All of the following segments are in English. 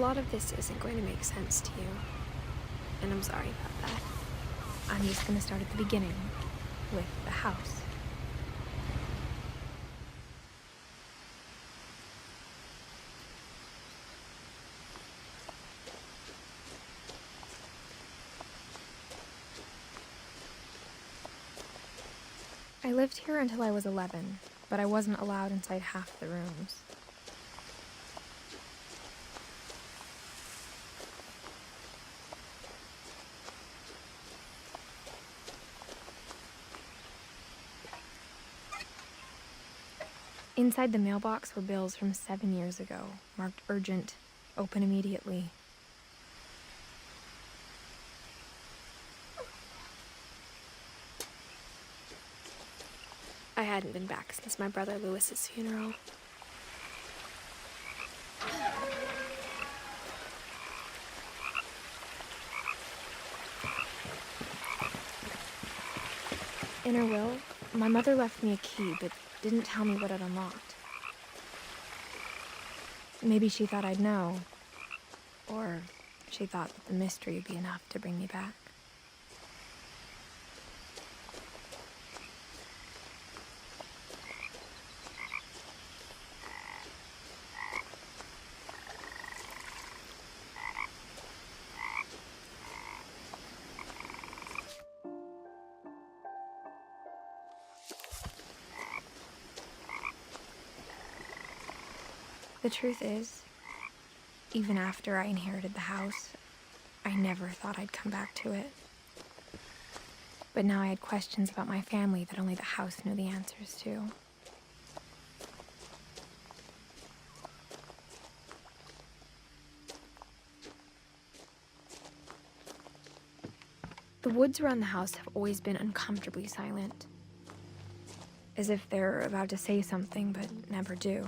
lot of this isn't going to make sense to you, and I'm sorry about that. I'm just going to start at the beginning, with the house. I lived here until I was 11, but I wasn't allowed inside half the rooms. Inside the mailbox were bills from 7 years ago, marked urgent, open immediately. I hadn't been back since my brother Lewis's funeral. In her will, my mother left me a key, but didn't tell me what it unlocked. Maybe she thought I'd know, or she thought that the mystery would be enough to bring me back. The truth is, even after I inherited the house, I never thought I'd come back to it. But now I had questions about my family that only the house knew the answers to. The woods around the house have always been uncomfortably silent, as if they're about to say something but never do.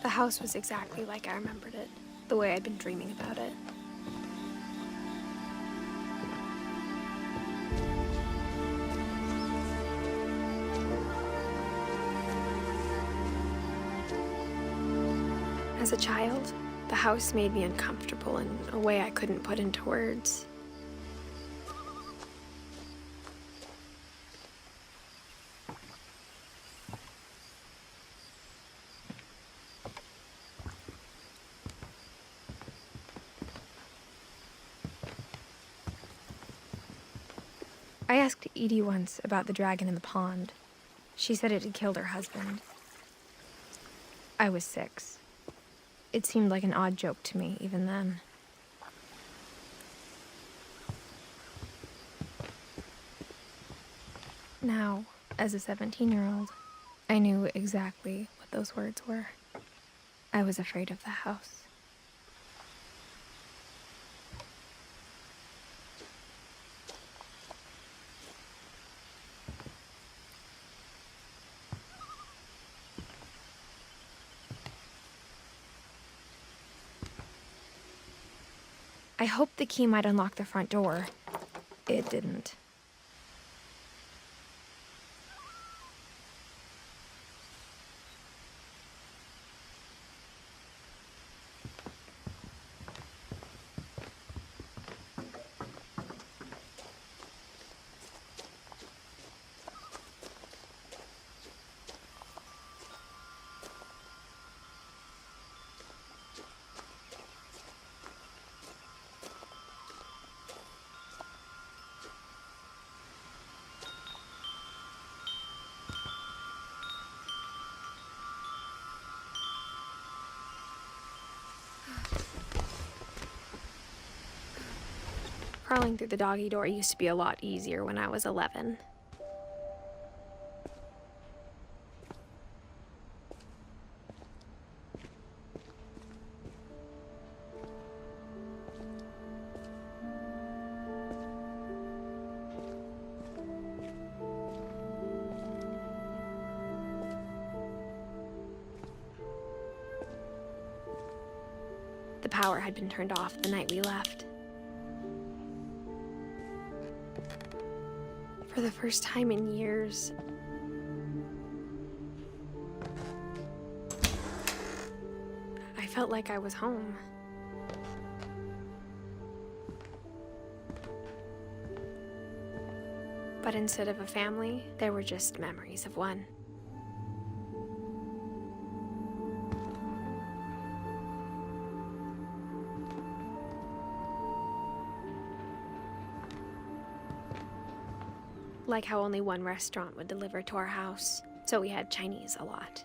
The house was exactly like I remembered it, the way I'd been dreaming about it. As a child, the house made me uncomfortable in a way I couldn't put into words. I asked Edie once about the dragon in the pond. She said it had killed her husband. I was 6. It seemed like an odd joke to me, even then. Now, as a 17-year-old, I knew exactly what those words were. I was afraid of the house. I hoped the key might unlock the front door. It didn't. Crawling through the doggy door used to be a lot easier when I was 11. The power had been turned off the night we left. For the first time in years, I felt like I was home. But instead of a family, there were just memories of one. Like how only one restaurant would deliver to our house, so we had Chinese a lot.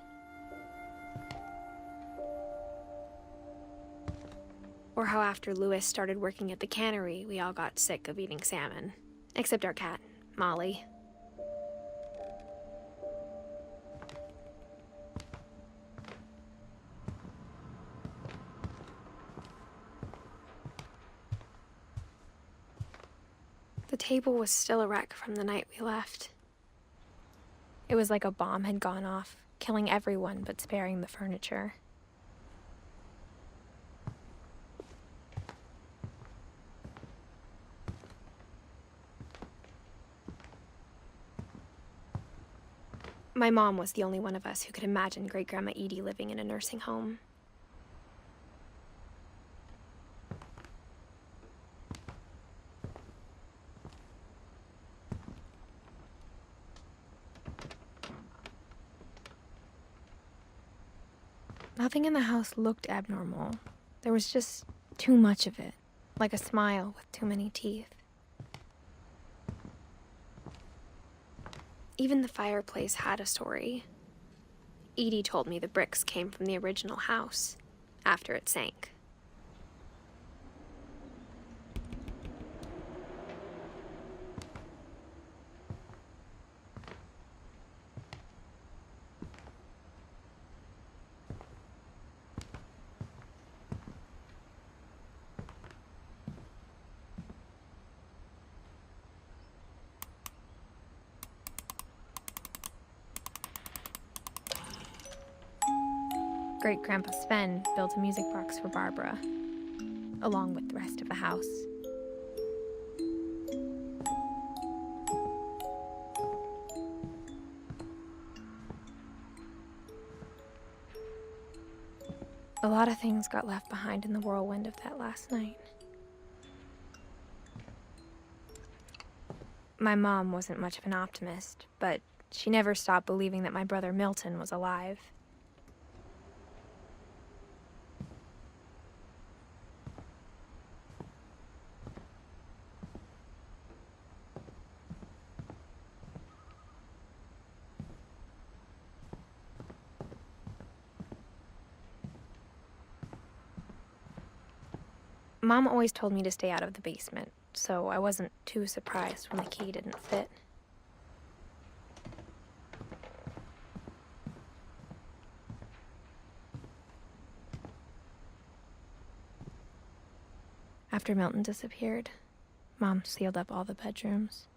Or how after Louis started working at the cannery, we all got sick of eating salmon. Except our cat, Molly. The table was still a wreck from the night we left. It was like a bomb had gone off, killing everyone but sparing the furniture. My mom was the only one of us who could imagine Great-Grandma Edie living in a nursing home. Nothing in the house looked abnormal. There was just too much of it, like a smile with too many teeth. Even the fireplace had a story. Edie told me the bricks came from the original house, after it sank. Great-Grandpa Sven built a music box for Barbara, along with the rest of the house. A lot of things got left behind in the whirlwind of that last night. My mom wasn't much of an optimist, but she never stopped believing that my brother Milton was alive. Mom always told me to stay out of the basement, so I wasn't too surprised when the key didn't fit. After Milton disappeared, Mom sealed up all the bedrooms.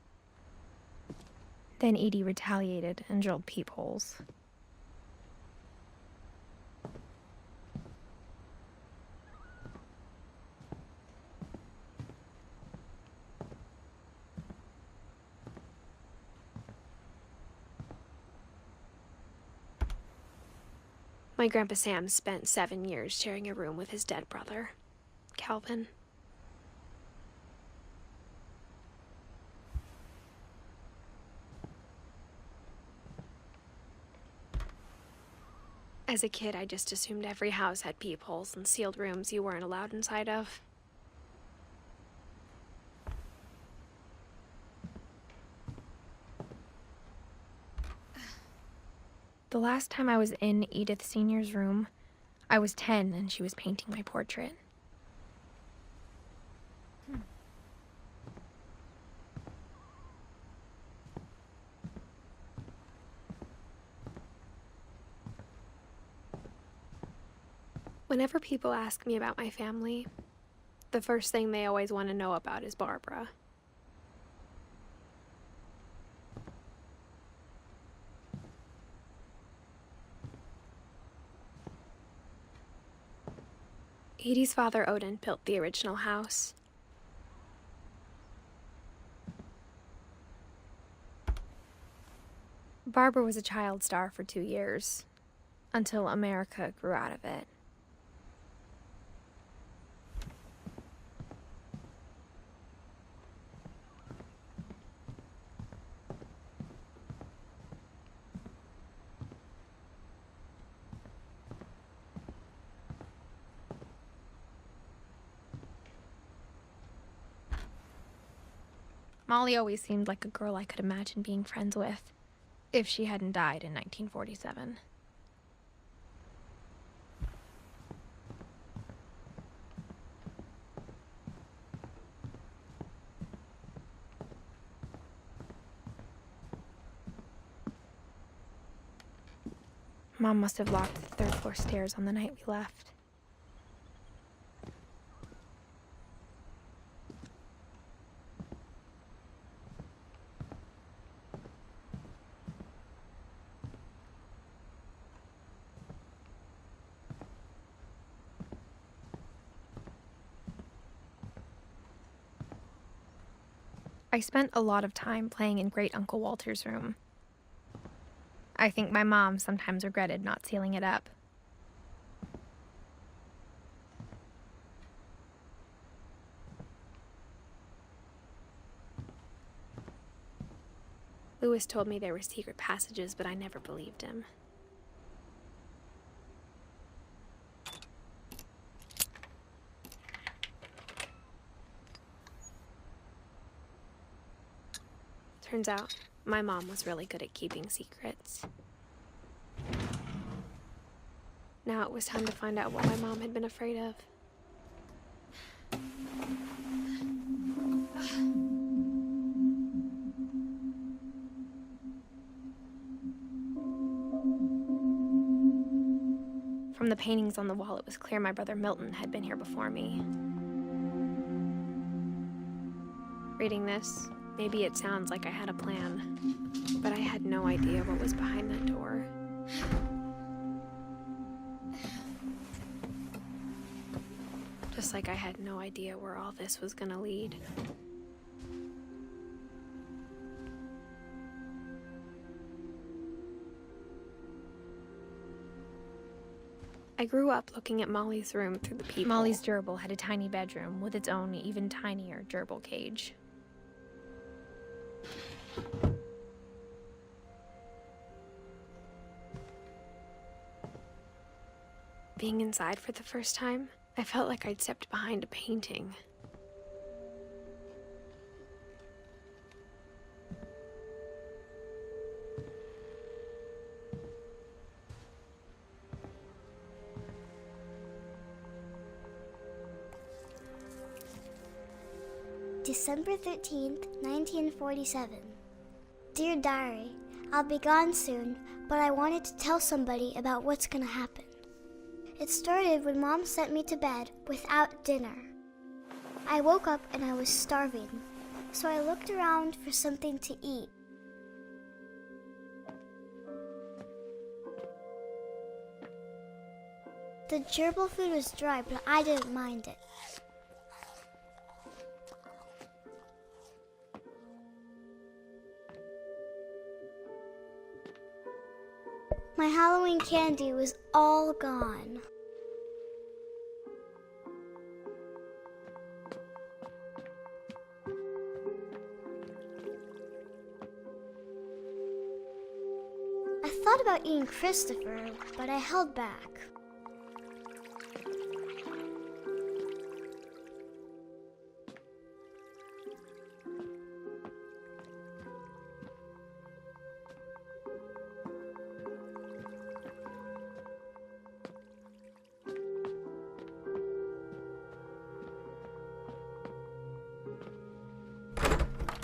Then Edie retaliated and drilled peepholes. My Grandpa Sam spent 7 years sharing a room with his dead brother, Calvin. As a kid, I just assumed every house had peepholes and sealed rooms you weren't allowed inside of. The last time I was in Edith Sr.'s room, I was 10 and she was painting my portrait. Whenever people ask me about my family, the first thing they always want to know about is Barbara. Edie's father, Odin, built the original house. Barbara was a child star for 2 years, until America grew out of it. Molly always seemed like a girl I could imagine being friends with, if she hadn't died in 1947. Mom must have locked the third floor stairs on the night we left. I spent a lot of time playing in Great Uncle Walter's room. I think my mom sometimes regretted not sealing it up. Lewis told me there were secret passages, but I never believed him. Turns out, my mom was really good at keeping secrets. Now it was time to find out what my mom had been afraid of. From the paintings on the wall, it was clear my brother Milton had been here before me. Reading this, maybe it sounds like I had a plan, but I had no idea what was behind that door. Just like I had no idea where all this was gonna lead. I grew up looking at Molly's room through the peephole. Molly's gerbil had a tiny bedroom with its own, even tinier gerbil cage. Being inside for the first time, I felt like I'd stepped behind a painting. December 13th, 1947. Dear Diary, I'll be gone soon, but I wanted to tell somebody about what's gonna happen. It started when Mom sent me to bed without dinner. I woke up and I was starving, so I looked around for something to eat. The gerbil food was dry, but I didn't mind it. My Halloween candy was all gone. I thought about eating Christopher, but I held back.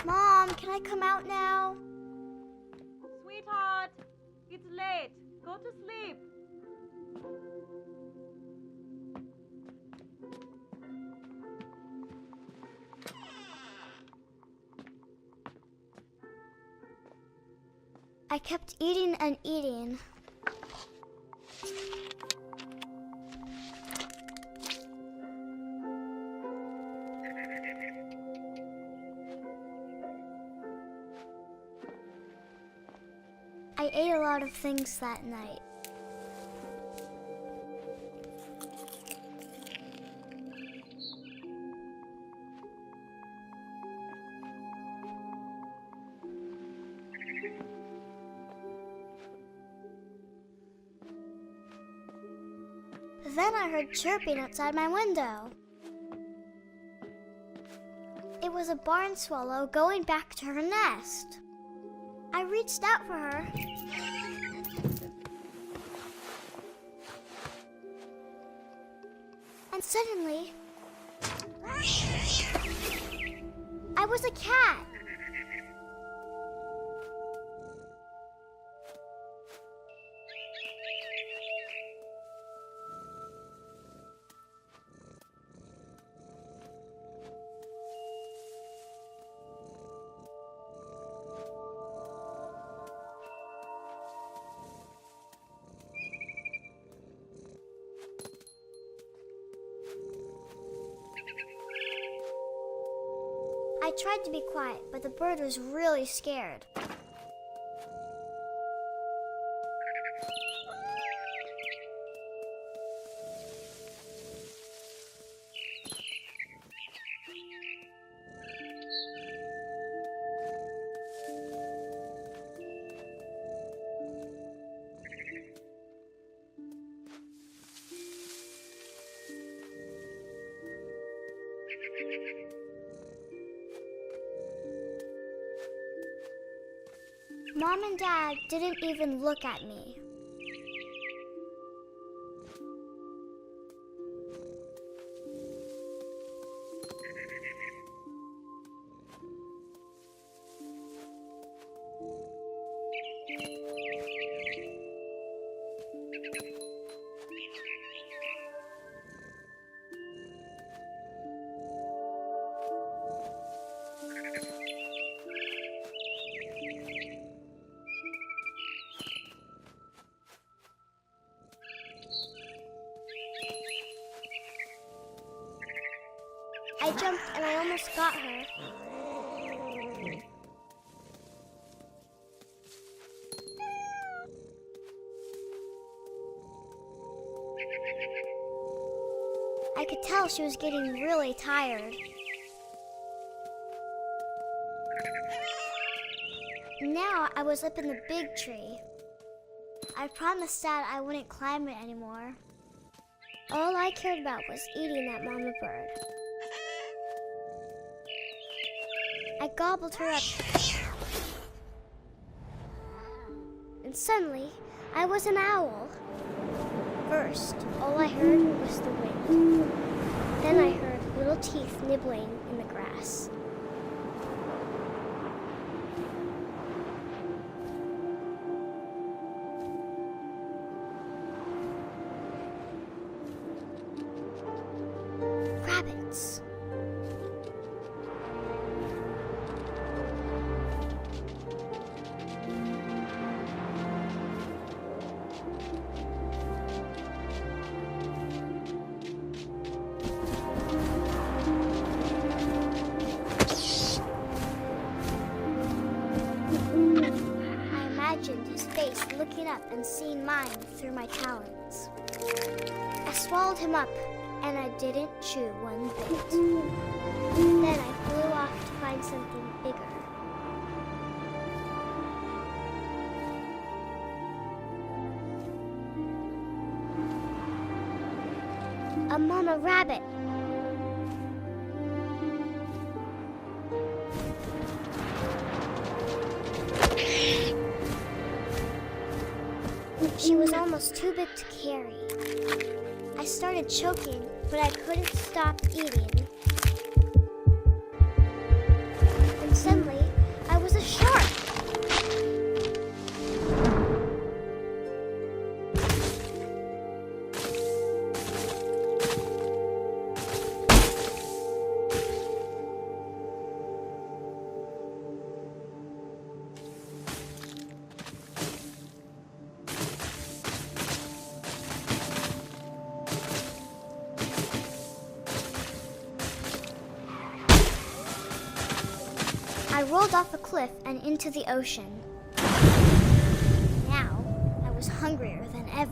Mom, can I come out now? Sweetheart, it's late. Go to sleep. I kept eating and eating. I ate a lot of things that night. Then I heard chirping outside my window. It was a barn swallow going back to her nest. I reached out for her. And suddenly, I was a cat. I tried to be quiet, but the bird was really scared. Mom and Dad didn't even look at me. I jumped and I almost got her. I could tell she was getting really tired. Now I was up in the big tree. I promised Dad I wouldn't climb it anymore. All I cared about was eating that mama bird. I gobbled her up. And suddenly, I was an owl. First, all I heard was the wind. Then I heard little teeth nibbling in the grass. Rabbits. His face looking up and seeing mine through my talons. I swallowed him up, and I didn't chew one bit. Then I flew off to find something bigger. A mama rabbit. She was almost too big to carry. I started choking, but I couldn't stop eating. And suddenly, I was a shark. rolled off a cliff and into the ocean. Now, I was hungrier than ever.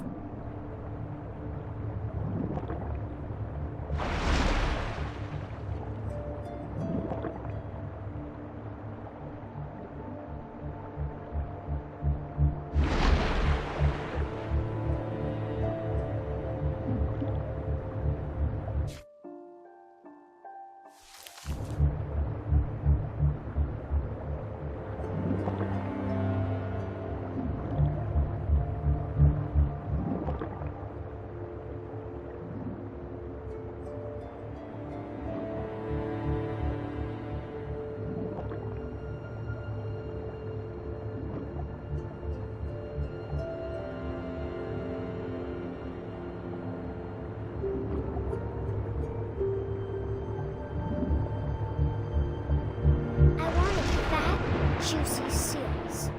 Juicy seals.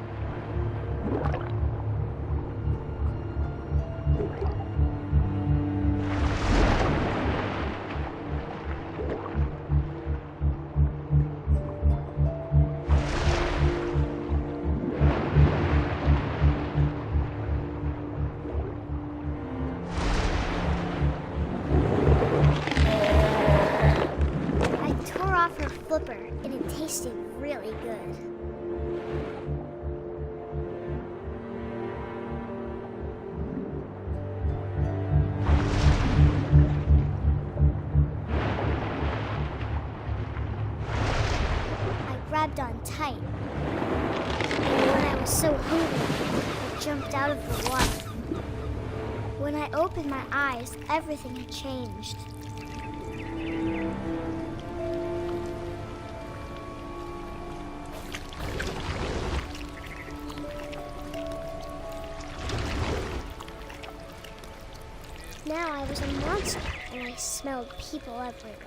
I tore off her flipper and it tasted really good. Grabbed on tight. And when I was so hungry, I jumped out of the water. When I opened my eyes, everything had changed. Now I was a monster, and I smelled people everywhere.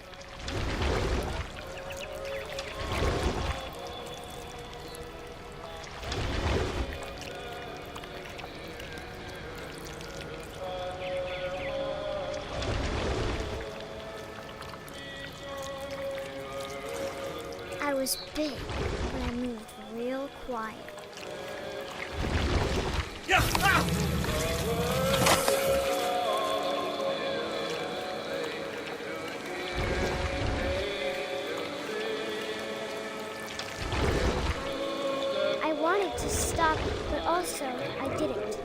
I was big, but I moved real quiet. I wanted to stop, but also I didn't.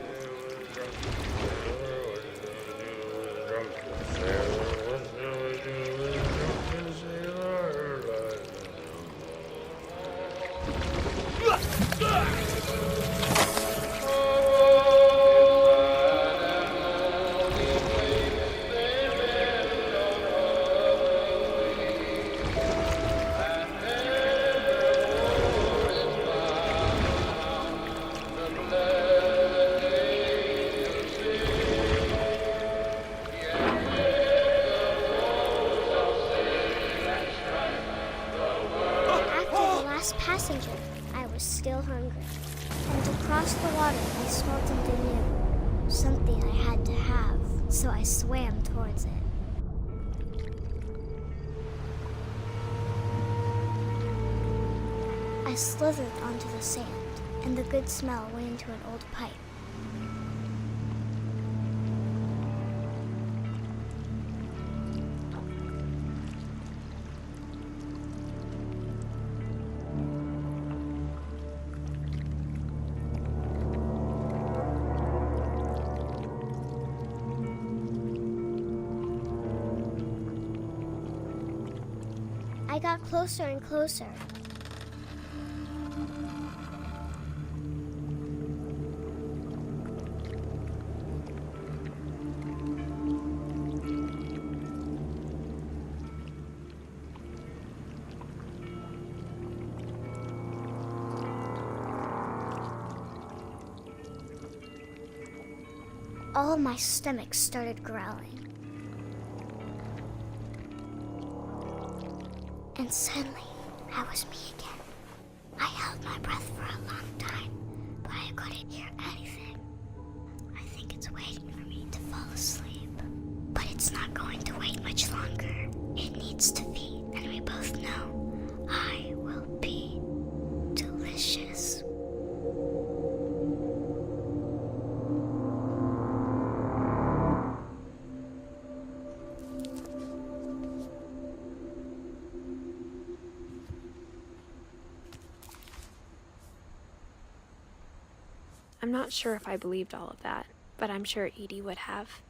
Passenger, I was still hungry. And to cross the water, I smelled something new. Something I had to have, so I swam towards it. I slithered onto the sand, and the good smell went into an old pipe. I got closer and closer. All my stomach started growling. And suddenly, I was me again. I held my breath for a long time, but I couldn't hear anything. I think it's waiting for me to fall asleep. But it's not going to wait much longer. It needs to feed, and we both know I will be I'm not sure if I believed all of that, but I'm sure Edie would have.